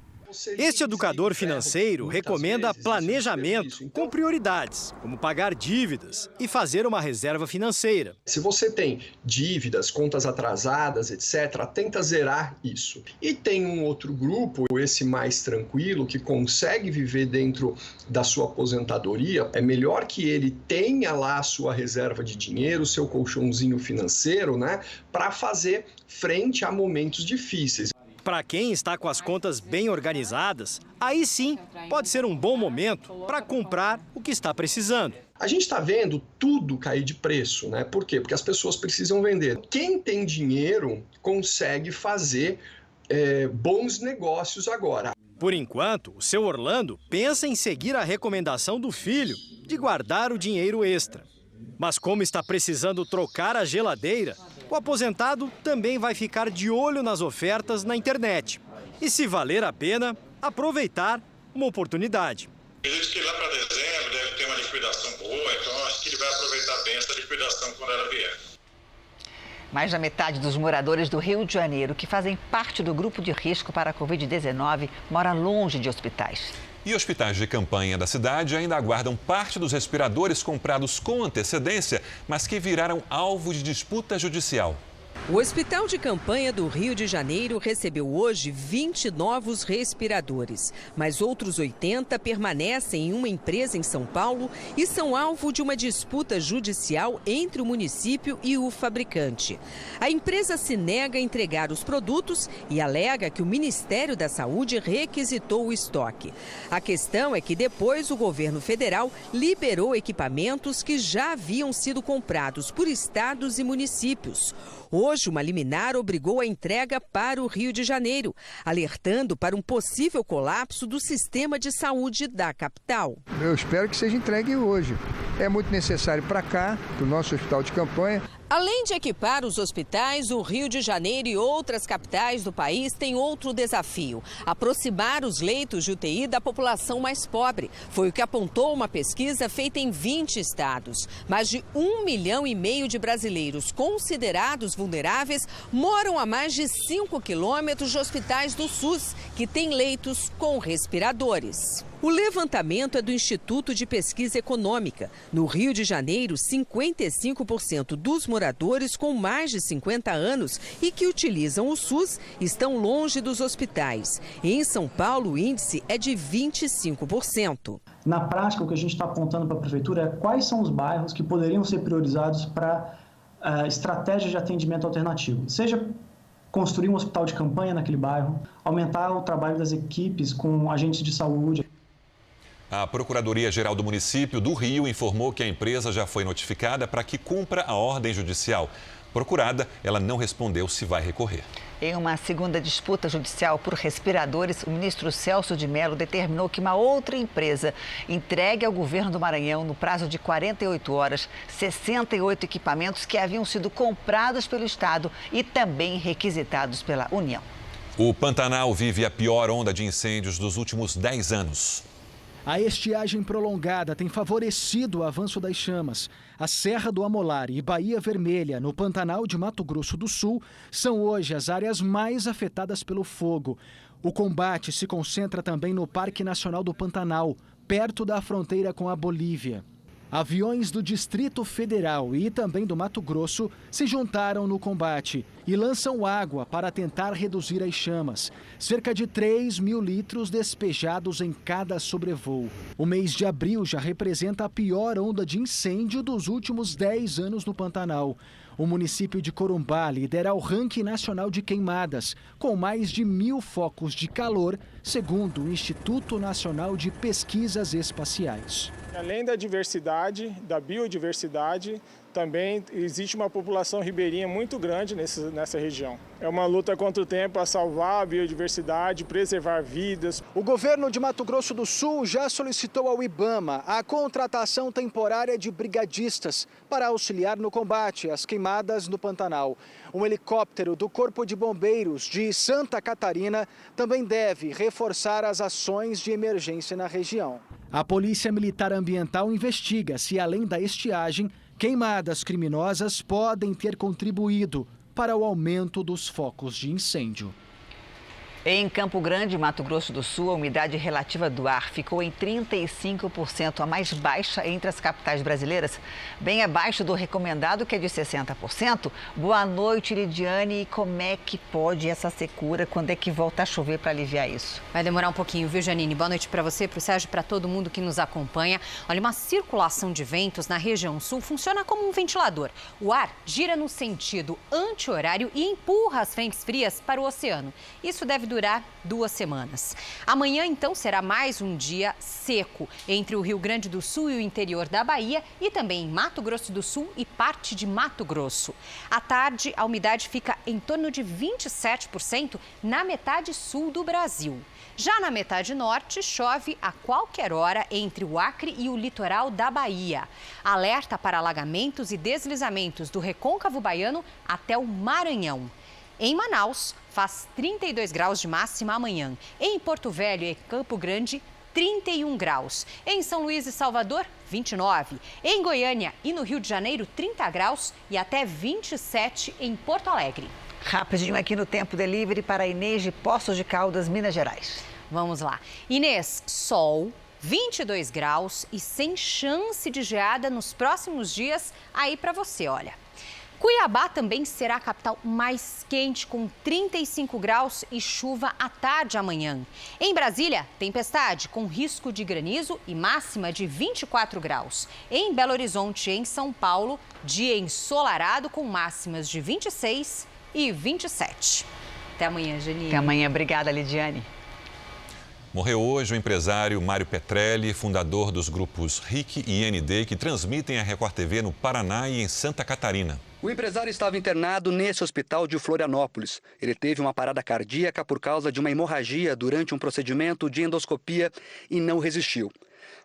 Este educador financeiro recomenda planejamento com prioridades, como pagar dívidas e fazer uma reserva financeira. Se você tem dívidas, contas atrasadas, etc., tenta zerar isso. E tem um outro grupo, esse mais tranquilo, que consegue viver dentro da sua aposentadoria. É melhor que ele tenha lá a sua reserva de dinheiro, seu colchãozinho financeiro, né, para fazer frente a momentos difíceis. Para quem está com as contas bem organizadas, aí sim pode ser um bom momento para comprar o que está precisando. A gente está vendo tudo cair de preço, né? Por quê? Porque as pessoas precisam vender. Quem tem dinheiro consegue fazer bons negócios agora. Por enquanto, o seu Orlando pensa em seguir a recomendação do filho de guardar o dinheiro extra. Mas como está precisando trocar a geladeira, o aposentado também vai ficar de olho nas ofertas na internet. E se valer a pena, aproveitar uma oportunidade. Acredito que lá para dezembro deve ter uma liquidação boa, então acho que ele vai aproveitar bem essa liquidação quando ela vier. Mais da metade dos moradores do Rio de Janeiro, que fazem parte do grupo de risco para a Covid-19, mora longe de hospitais. E hospitais de campanha da cidade ainda aguardam parte dos respiradores comprados com antecedência, mas que viraram alvo de disputa judicial. O Hospital de Campanha do Rio de Janeiro recebeu hoje 20 novos respiradores, mas outros 80 permanecem em uma empresa em São Paulo e são alvo de uma disputa judicial entre o município e o fabricante. A empresa se nega a entregar os produtos e alega que o Ministério da Saúde requisitou o estoque. A questão é que depois o governo federal liberou equipamentos que já haviam sido comprados por estados e municípios. Hoje, uma liminar obrigou a entrega para o Rio de Janeiro, alertando para um possível colapso do sistema de saúde da capital. Eu espero que seja entregue hoje. É muito necessário para cá, para o nosso hospital de campanha. Além de equipar os hospitais, o Rio de Janeiro e outras capitais do país têm outro desafio: aproximar os leitos de UTI da população mais pobre. Foi o que apontou uma pesquisa feita em 20 estados. Mais de 1,5 milhão de brasileiros considerados vulneráveis moram a mais de 5 quilômetros de hospitais do SUS, que têm leitos com respiradores. O levantamento é do Instituto de Pesquisa Econômica. No Rio de Janeiro, 55% dos moradores com mais de 50 anos e que utilizam o SUS estão longe dos hospitais. Em São Paulo, o índice é de 25%. Na prática, o que a gente está apontando para a Prefeitura é quais são os bairros que poderiam ser priorizados para estratégia de atendimento alternativo. Seja construir um hospital de campanha naquele bairro, aumentar o trabalho das equipes com agentes de saúde. A Procuradoria-Geral do Município do Rio informou que a empresa já foi notificada para que cumpra a ordem judicial. Procurada, ela não respondeu se vai recorrer. Em uma segunda disputa judicial por respiradores, o ministro Celso de Mello determinou que uma outra empresa entregue ao governo do Maranhão, no prazo de 48 horas, 68 equipamentos que haviam sido comprados pelo Estado e também requisitados pela União. O Pantanal vive a pior onda de incêndios dos últimos 10 anos. A estiagem prolongada tem favorecido o avanço das chamas. A Serra do Amolar e Baía Vermelha, no Pantanal de Mato Grosso do Sul, são hoje as áreas mais afetadas pelo fogo. O combate se concentra também no Parque Nacional do Pantanal, perto da fronteira com a Bolívia. Aviões do Distrito Federal e também do Mato Grosso se juntaram no combate e lançam água para tentar reduzir as chamas. Cerca de 3.000 litros despejados em cada sobrevoo. O mês de abril já representa a pior onda de incêndio dos últimos 10 anos no Pantanal. O município de Corumbá lidera o ranking nacional de queimadas, com mais de 1.000 focos de calor, segundo o Instituto Nacional de Pesquisas Espaciais. Além da diversidade, da biodiversidade, também existe uma população ribeirinha muito grande nessa região. É uma luta contra o tempo a salvar a biodiversidade, preservar vidas. O governo de Mato Grosso do Sul já solicitou ao IBAMA a contratação temporária de brigadistas para auxiliar no combate às queimadas no Pantanal. Um helicóptero do Corpo de Bombeiros de Santa Catarina também deve reforçar as ações de emergência na região. A Polícia Militar Ambiental investiga se, além da estiagem, queimadas criminosas podem ter contribuído para o aumento dos focos de incêndio. Em Campo Grande, Mato Grosso do Sul, a umidade relativa do ar ficou em 35%, a mais baixa entre as capitais brasileiras, bem abaixo do recomendado, que é de 60%. Boa noite, Lidiane. E como é que pode essa secura? Quando é que volta a chover para aliviar isso? Vai demorar um pouquinho, viu, Janine? Boa noite para você, para o Sérgio, para todo mundo que nos acompanha. Olha, uma circulação de ventos na região sul funciona como um ventilador. O ar gira no sentido anti-horário e empurra as frentes frias para o oceano. Isso deve durar 2 semanas. Amanhã, então, será mais um dia seco entre o Rio Grande do Sul e o interior da Bahia e também em Mato Grosso do Sul e parte de Mato Grosso. À tarde, a umidade fica em torno de 27% na metade sul do Brasil. Já na metade norte, chove a qualquer hora entre o Acre e o litoral da Bahia. Alerta para alagamentos e deslizamentos do Recôncavo Baiano até o Maranhão. Em Manaus, faz 32 graus de máxima amanhã. Em Porto Velho e Campo Grande, 31 graus. Em São Luís e Salvador, 29. Em Goiânia e no Rio de Janeiro, 30 graus e até 27 em Porto Alegre. Rapidinho aqui no Tempo Delivery para a Inês de Poços de Caldas, Minas Gerais. Vamos lá. Inês, sol, 22 graus e sem chance de geada nos próximos dias aí para você, olha. Cuiabá também será a capital mais quente, com 35 graus e chuva à tarde amanhã. Em Brasília, tempestade com risco de granizo e máxima de 24 graus. Em Belo Horizonte e em São Paulo, dia ensolarado com máximas de 26 e 27. Até amanhã, Janine. Até amanhã. Obrigada, Lidiane. Morreu hoje o empresário Mário Petrelli, fundador dos grupos RIC e ND, que transmitem a Record TV no Paraná e em Santa Catarina. O empresário estava internado nesse hospital de Florianópolis. Ele teve uma parada cardíaca por causa de uma hemorragia durante um procedimento de endoscopia e não resistiu.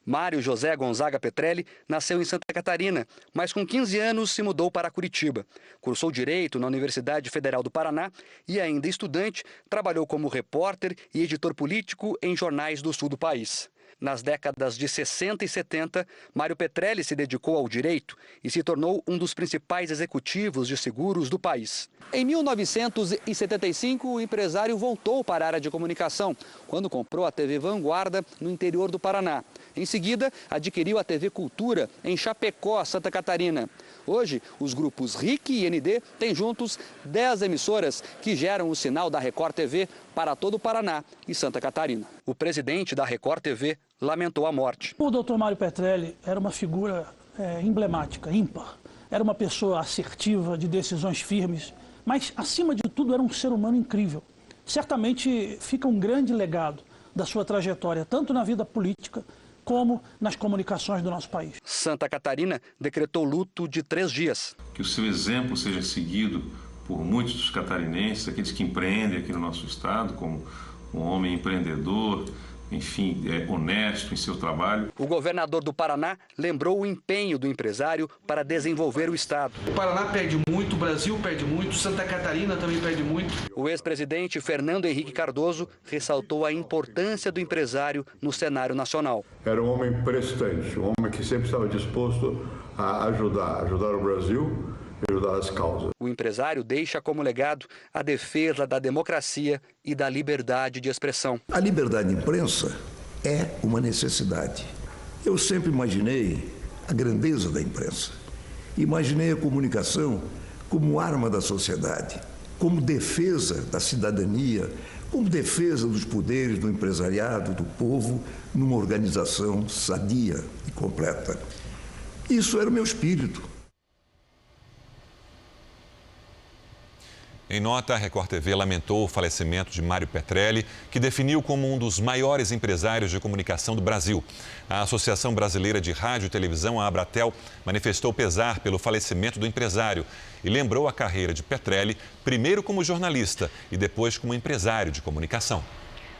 Mário José Gonzaga Petrelli nasceu em Santa Catarina, mas com 15 anos se mudou para Curitiba. Cursou Direito na Universidade Federal do Paraná e, ainda estudante, trabalhou como repórter e editor político em jornais do sul do país. Nas décadas de 60 e 70, Mário Petrelli se dedicou ao direito e se tornou um dos principais executivos de seguros do país. Em 1975, o empresário voltou para a área de comunicação, quando comprou a TV Vanguarda, no interior do Paraná. Em seguida, adquiriu a TV Cultura, em Chapecó, Santa Catarina. Hoje, os grupos RIC e ND têm juntos 10 emissoras que geram o sinal da Record TV para todo o Paraná e Santa Catarina. O presidente da Record TV lamentou a morte. O doutor Mário Petrelli era uma figura emblemática, ímpar. Era uma pessoa assertiva, de decisões firmes, mas, acima de tudo, era um ser humano incrível. Certamente fica um grande legado da sua trajetória, tanto na vida política como nas comunicações do nosso país. Santa Catarina decretou luto de 3 dias. Que o seu exemplo seja seguido por muitos dos catarinenses, aqueles que empreendem aqui no nosso estado, como um homem empreendedor, enfim, honesto em seu trabalho. O governador do Paraná lembrou o empenho do empresário para desenvolver o estado. O Paraná perde muito, o Brasil perde muito, Santa Catarina também perde muito. O ex-presidente Fernando Henrique Cardoso ressaltou a importância do empresário no cenário nacional. Era um homem prestante, um homem que sempre estava disposto a ajudar o Brasil, ajudar as causas. O empresário deixa como legado a defesa da democracia e da liberdade de expressão. A liberdade de imprensa é uma necessidade. Eu sempre imaginei a grandeza da imprensa. Imaginei a comunicação como arma da sociedade, como defesa da cidadania, como defesa dos poderes do empresariado, do povo, numa organização sadia e completa. Isso era o meu espírito. Em nota, a Record TV lamentou o falecimento de Mário Petrelli, que definiu como um dos maiores empresários de comunicação do Brasil. A Associação Brasileira de Rádio e Televisão, a Abratel, manifestou pesar pelo falecimento do empresário e lembrou a carreira de Petrelli, primeiro como jornalista e depois como empresário de comunicação.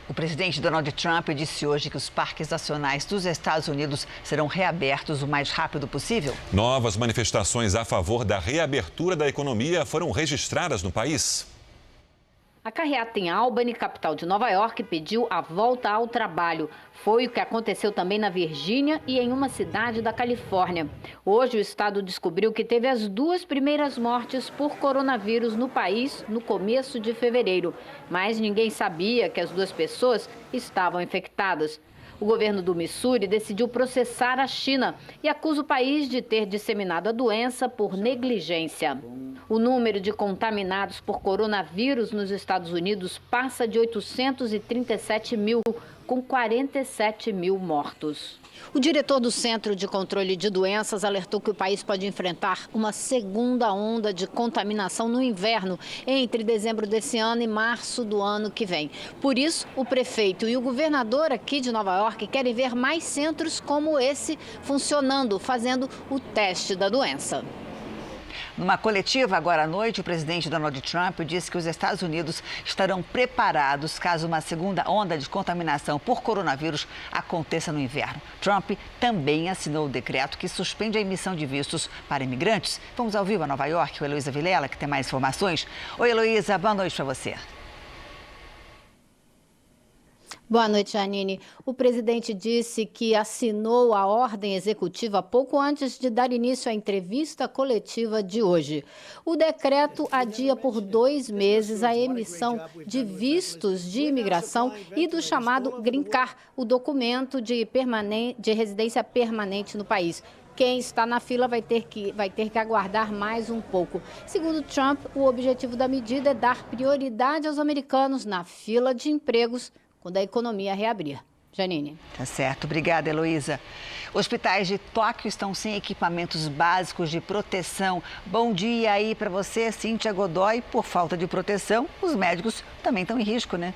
O presidente Donald Trump disse hoje que os parques nacionais dos Estados Unidos serão reabertos o mais rápido possível. Novas manifestações a favor da reabertura da economia foram registradas no país. A carreata em Albany, capital de Nova York, pediu a volta ao trabalho. Foi o que aconteceu também na Virgínia e em uma cidade da Califórnia. Hoje, o estado descobriu que teve as 2 primeiras mortes por coronavírus no país no começo de fevereiro. Mas ninguém sabia que as 2 pessoas estavam infectadas. O governo do Missouri decidiu processar a China e acusa o país de ter disseminado a doença por negligência. O número de contaminados por coronavírus nos Estados Unidos passa de 837 mil, com 47 mil mortos. O diretor do Centro de Controle de Doenças alertou que o país pode enfrentar uma segunda onda de contaminação no inverno, entre dezembro desse ano e março do ano que vem. Por isso, o prefeito e o governador aqui de Nova York querem ver mais centros como esse funcionando, fazendo o teste da doença. Numa coletiva agora à noite, o presidente Donald Trump disse que os Estados Unidos estarão preparados caso uma segunda onda de contaminação por coronavírus aconteça no inverno. Trump também assinou o decreto que suspende a emissão de vistos para imigrantes. Vamos ao vivo a Nova York, o Heloísa Vilela, que tem mais informações. Oi, Heloísa, boa noite para você. Boa noite, Janine. O presidente disse que assinou a ordem executiva pouco antes de dar início à entrevista coletiva de hoje. O decreto adia por 2 meses a emissão de vistos de imigração e do chamado Green Card, o documento de residência permanente no país. Quem está na fila vai ter que aguardar mais um pouco. Segundo Trump, o objetivo da medida é dar prioridade aos americanos na fila de empregos quando a economia reabrir. Janine. Tá certo. Obrigada, Heloísa. Hospitais de Tóquio estão sem equipamentos básicos de proteção. Bom dia aí para você, Cíntia Godoy. Por falta de proteção, os médicos também estão em risco, né?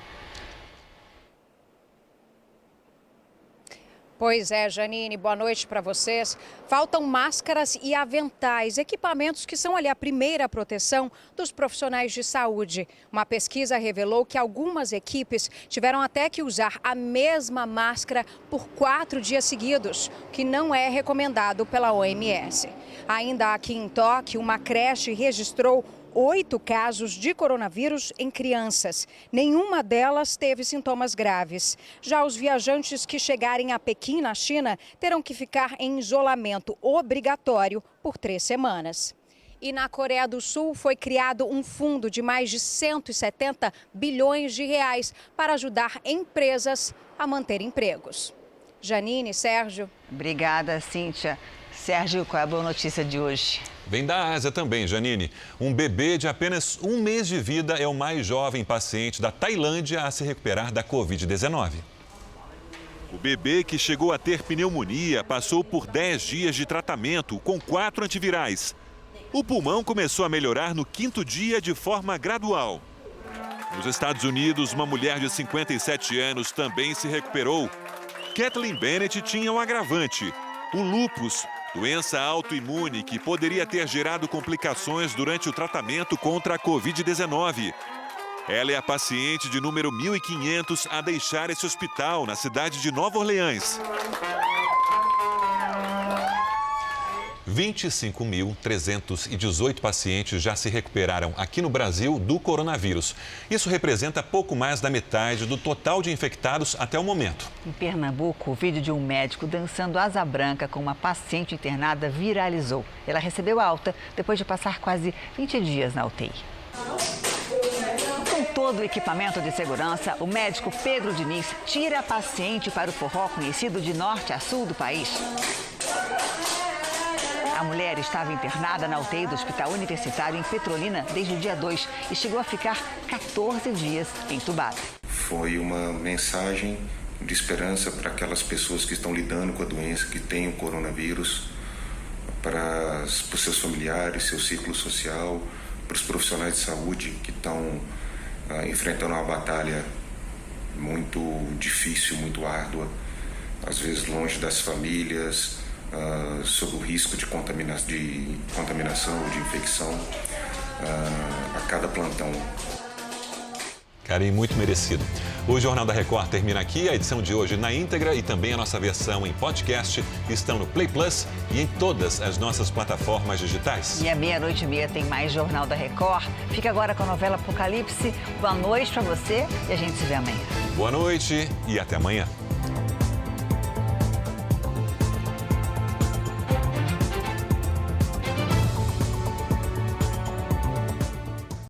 Pois é, Janine, boa noite para vocês. Faltam máscaras e aventais, equipamentos que são ali a primeira proteção dos profissionais de saúde. Uma pesquisa revelou que algumas equipes tiveram até que usar a mesma máscara por 4 dias seguidos, o que não é recomendado pela OMS. Ainda aqui em Tóquio, uma creche registrou 8 casos de coronavírus em crianças. Nenhuma delas teve sintomas graves. Já os viajantes que chegarem a Pequim, na China, terão que ficar em isolamento obrigatório por 3 semanas. E na Coreia do Sul foi criado um fundo de mais de 170 bilhões de reais para ajudar empresas a manter empregos. Janine, Sérgio. Obrigada, Cíntia. Sérgio, qual é a boa notícia de hoje? Vem da Ásia também, Janine. Um bebê de apenas 1 mês de vida é o mais jovem paciente da Tailândia a se recuperar da Covid-19. O bebê, que chegou a ter pneumonia, passou por 10 dias de tratamento com 4 antivirais. O pulmão começou a melhorar no 5º dia de forma gradual. Nos Estados Unidos, uma mulher de 57 anos também se recuperou. Kathleen Bennett tinha um agravante: o lúpus, doença autoimune que poderia ter gerado complicações durante o tratamento contra a Covid-19. Ela é a paciente de número 1.500 a deixar esse hospital na cidade de Nova Orleans. 25.318 pacientes já se recuperaram aqui no Brasil do coronavírus. Isso representa pouco mais da metade do total de infectados até o momento. Em Pernambuco, o vídeo de um médico dançando asa branca com uma paciente internada viralizou. Ela recebeu alta depois de passar quase 20 dias na UTI. Com todo o equipamento de segurança, o médico Pedro Diniz tira a paciente para o forró conhecido de norte a sul do país. A mulher estava internada na UTI do Hospital Universitário em Petrolina desde o dia 2 e chegou a ficar 14 dias entubada. Foi uma mensagem de esperança para aquelas pessoas que estão lidando com a doença, que têm o coronavírus, para os seus familiares, seu ciclo social, para os profissionais de saúde que estão enfrentando uma batalha muito difícil, muito árdua, às vezes longe das famílias, sob o risco de contaminação ou de infecção a cada plantão. Carinho muito merecido. O Jornal da Record termina aqui. A edição de hoje na íntegra e também a nossa versão em podcast estão no Play Plus e em todas as nossas plataformas digitais. E à 00:30 tem mais Jornal da Record. Fica agora com a novela Apocalipse. Boa noite para você e a gente se vê amanhã. Boa noite e até amanhã.